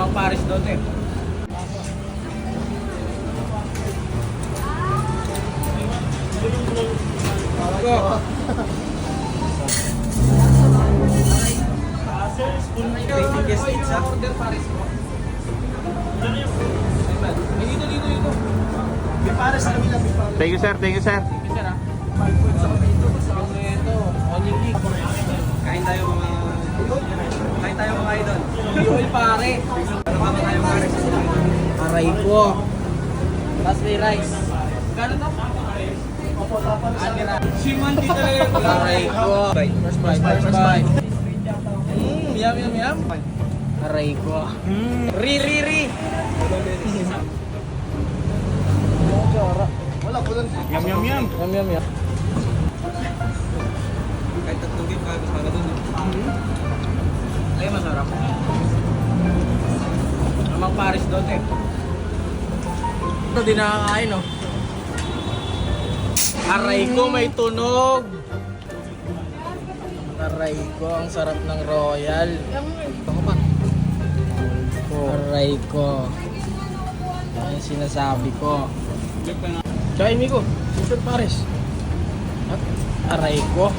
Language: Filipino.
Tamang Paris doon eh. Go. Taking guest pizza. Order Paris mo. Dito. May Paris na kami lang. Thank you, sir. Thank you, sir. Sige sir ha. Ito, onion leek. Kain tayo mga idol. Yul pare. Tama tayo pare. Aray ko. Parsley rice. Gano'n to? Siman dito rin. Aray ko. First bite. Yum. Aray ko. Ri. Wala ko lang. Yum. Yum. Kahit tatlong game, kaya mas doon. Ay, masarap. Tamang Paris doon eh. Ito, di nakakain oh. Aray ko, may tunog. Aray ko, ang sarap ng Royal. Ako pa. Aray ko. Yan yung sinasabi ko. Tsaka Miko, Susan Paris. At aray ko.